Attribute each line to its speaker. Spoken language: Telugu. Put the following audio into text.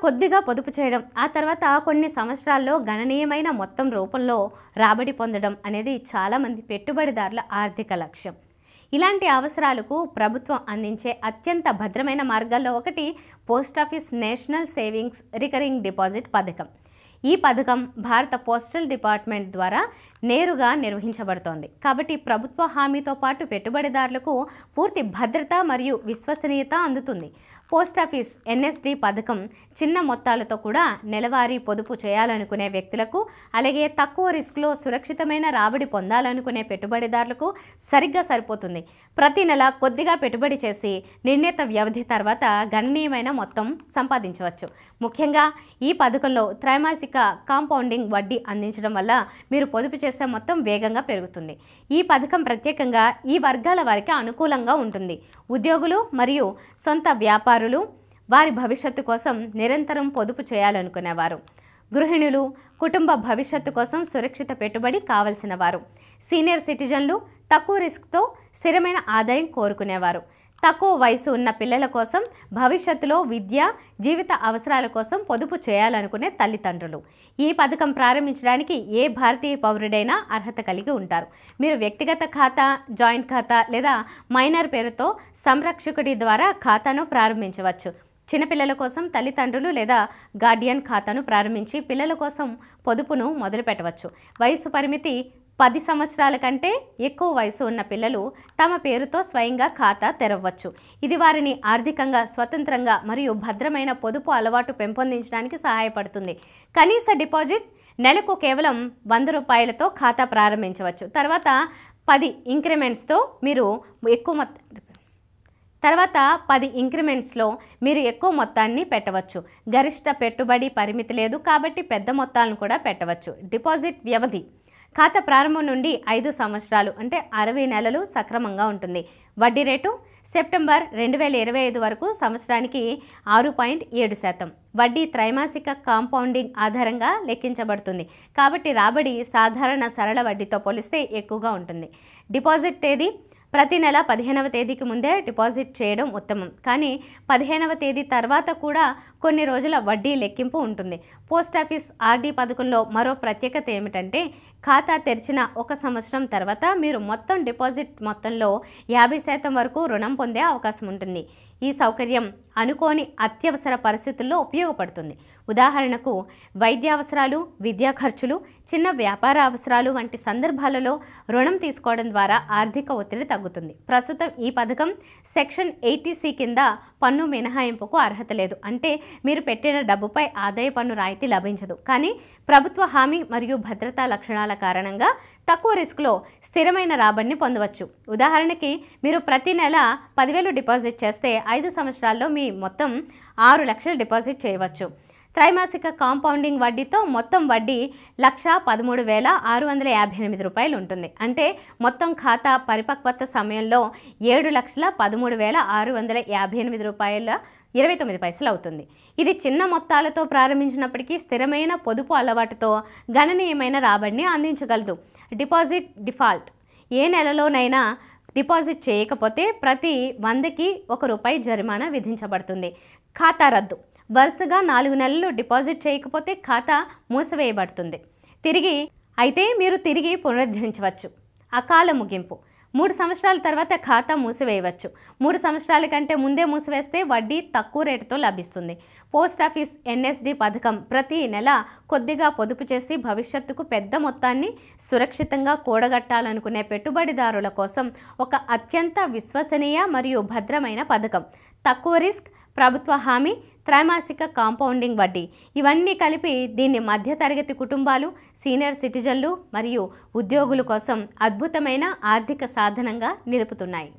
Speaker 1: కొద్దిగా పొదుపు చేయడం, ఆ తర్వాత కొన్ని సంవత్సరాల్లో గణనీయమైన మొత్తం రూపంలో రాబడి పొందడం అనేది చాలామంది పెట్టుబడిదారుల ఆర్థిక లక్ష్యం. ఇలాంటి అవసరాలకు ప్రభుత్వం అందించే అత్యంత భద్రమైన మార్గాల్లో ఒకటి post office national savings recurring deposit పథకం. ఈ పథకం భారత పోస్టల్ డిపార్ట్మెంట్ ద్వారా నేరుగా నిర్వహించబడుతోంది. కాబట్టి ప్రభుత్వ హామీతో పాటు పెట్టుబడిదారులకు పూర్తి భద్రత మరియు విశ్వసనీయత అందుతుంది. పోస్టాఫీస్ ఎన్ఎస్డి పథకం చిన్న మొత్తాలతో కూడా నెలవారీ పొదుపు చేయాలనుకునే వ్యక్తులకు, అలాగే తక్కువ రిస్క్లో సురక్షితమైన రాబడి పొందాలనుకునే పెట్టుబడిదారులకు సరిగ్గా సరిపోతుంది. ప్రతి నెల కొద్దిగా పెట్టుబడి చేసి నిర్ణీత వ్యవధి తర్వాత గణనీయమైన మొత్తం సంపాదించవచ్చు. ముఖ్యంగా ఈ పథకంలో త్రైమాసిక కాంపౌండింగ్ వడ్డీ అందించడం వల్ల మీరు పొదుపు చేసే మొత్తం వేగంగా పెరుగుతుంది. ఈ పథకం ప్రత్యేకంగా ఈ వర్గాల వారికి అనుకూలంగా ఉంటుంది. ఉద్యోగులు మరియు సొంత వ్యాపారులు, వారి భవిష్యత్తు కోసం నిరంతరం పొదుపు చేయాలనుకునేవారు, గృహిణులు, కుటుంబ భవిష్యత్తు కోసం సురక్షిత పెట్టుబడి కావలసిన వారు, సీనియర్ సిటిజన్లు, తక్కువ రిస్క్తో స్థిరమైన ఆదాయం కోరుకునేవారు, తక్కువ వయసు ఉన్న పిల్లల కోసం, భవిష్యత్తులో విద్య, జీవిత అవసరాల కోసం పొదుపు చేయాలనుకునే తల్లిదండ్రులు. ఈ పథకం ప్రారంభించడానికి ఏ భారతీయ పౌరుడైనా అర్హత కలిగి ఉంటారు. మీరు వ్యక్తిగత ఖాతా, జాయింట్ ఖాతా లేదా మైనర్ పేరుతో సంరక్షకుడి ద్వారా ఖాతాను ప్రారంభించవచ్చు. చిన్నపిల్లల కోసం తల్లిదండ్రులు లేదా గార్డియన్ ఖాతాను ప్రారంభించి పిల్లల కోసం పొదుపును మొదలుపెట్టవచ్చు. వయసు పరిమితి 10 సంవత్సరాల కంటే ఎక్కువ వయసు ఉన్న పిల్లలు తమ పేరుతో స్వయంగా ఖాతా తెరవచ్చు. ఇది వారిని ఆర్థికంగా స్వతంత్రంగా మరియు భద్రమైన పొదుపు అలవాటు పెంపొందించడానికి సహాయపడుతుంది. కనీస డిపాజిట్ నెలకు కేవలం 100 రూపాయలతో ఖాతా ప్రారంభించవచ్చు. తర్వాత 10 ఇంక్రిమెంట్స్లో మీరు ఎక్కువ మొత్తాన్ని పెట్టవచ్చు. గరిష్ట పెట్టుబడి పరిమితి లేదు కాబట్టి పెద్ద మొత్తాలను కూడా పెట్టవచ్చు. డిపాజిట్ వ్యవధి ఖాతా ప్రారంభం నుండి 5 సంవత్సరాలు అంటే 60 నెలలు సక్రమంగా ఉంటుంది. వడ్డీ రేటు సెప్టెంబర్ 2025 వరకు సంవత్సరానికి 6.7%. వడ్డీ త్రైమాసిక కాంపౌండింగ్ ఆధారంగా లెక్కించబడుతుంది కాబట్టి రాబడి సాధారణ సరళ వడ్డీతో పోలిస్తే ఎక్కువగా ఉంటుంది. డిపాజిట్ తేదీ ప్రతి నెల 15వ తేదీకి ముందే డిపాజిట్ చేయడం ఉత్తమం, కానీ 15వ తేదీ తర్వాత కూడా కొన్ని రోజుల వడ్డీ లెక్కింపు ఉంటుంది. పోస్టాఫీస్ ఆర్డీ పథకంలో మరో ప్రత్యేకత ఏమిటంటే ఖాతా తెరిచిన 1 సంవత్సరం తర్వాత మీరు మొత్తం డిపాజిట్ మొత్తంలో 50% వరకు రుణం పొందే అవకాశం ఉంటుంది. ఈ సౌకర్యం అనుకోని అత్యవసర పరిస్థితుల్లో ఉపయోగపడుతుంది. ఉదాహరణకు వైద్య అవసరాలు, విద్యా ఖర్చులు, చిన్న వ్యాపార అవసరాలు వంటి సందర్భాలలో రుణం తీసుకోవడం ద్వారా ఆర్థిక ఒత్తిడి తగ్గుతుంది. ప్రస్తుతం ఈ పథకం సెక్షన్ 80C కింద పన్ను మినహాయింపుకు అర్హత లేదు. అంటే మీరు పెట్టిన డబ్బుపై ఆదాయ పన్ను రాయితీ లభించదు. కానీ ప్రభుత్వ హామీ మరియు భద్రతా లక్షణాల కారణంగా తక్కువ రిస్క్లో స్థిరమైన రాబడిని పొందవచ్చు. ఉదాహరణకి మీరు ప్రతి నెల 10,000 డిపాజిట్ చేస్తే 5 సంవత్సరాల్లో మీ మొత్తం 6 లక్షలు డిపాజిట్ చేయవచ్చు. త్రైమాసిక కాంపౌండింగ్ వడ్డీతో మొత్తం వడ్డీ 1,13,658 రూపాయలు ఉంటుంది. అంటే మొత్తం ఖాతా పరిపక్వత సమయంలో 7,13,658 రూపాయల 29 పైసలు అవుతుంది. ఇది చిన్న మొత్తాలతో ప్రారంభించినప్పటికీ స్థిరమైన పొదుపు అలవాటుతో గణనీయమైన రాబడిని అందించగలదు. డిపాజిట్ డిఫాల్ట్ ఏ నెలలోనైనా డిపాజిట్ చేయకపోతే ప్రతి 100కి ₹1 జరిమానా విధించబడుతుంది. ఖాతా రద్దు వరుసగా 4 నెలలు డిపాజిట్ చేయకపోతే ఖాతా మూసివేయబడుతుంది. మీరు తిరిగి పునరుద్ధరించవచ్చు. అకాల ముగింపు 3 సంవత్సరాల తర్వాత ఖాతా మూసివేయవచ్చు. 3 సంవత్సరాల కంటే ముందే మూసివేస్తే వడ్డీ తక్కువ రేటుతో లభిస్తుంది. పోస్టాఫీస్ ఎన్ఎస్డి పథకం ప్రతి నెల కొద్దిగా పొదుపు చేసి భవిష్యత్తుకు పెద్ద మొత్తాన్ని సురక్షితంగా కూడగట్టాలనుకునే పెట్టుబడిదారుల కోసం ఒక అత్యంత విశ్వసనీయ మరియు భద్రమైన పథకం. తక్కువ రిస్క్, ప్రభుత్వ హామీ, త్రైమాసిక కాంపౌండింగ్ వడ్డీ ఇవన్నీ కలిపి దీన్ని మధ్యతరగతి కుటుంబాలు, సీనియర్ సిటిజన్లు మరియు ఉద్యోగుల కోసం అద్భుతమైన ఆర్థిక సాధనంగా నిలుపుతున్నాయి.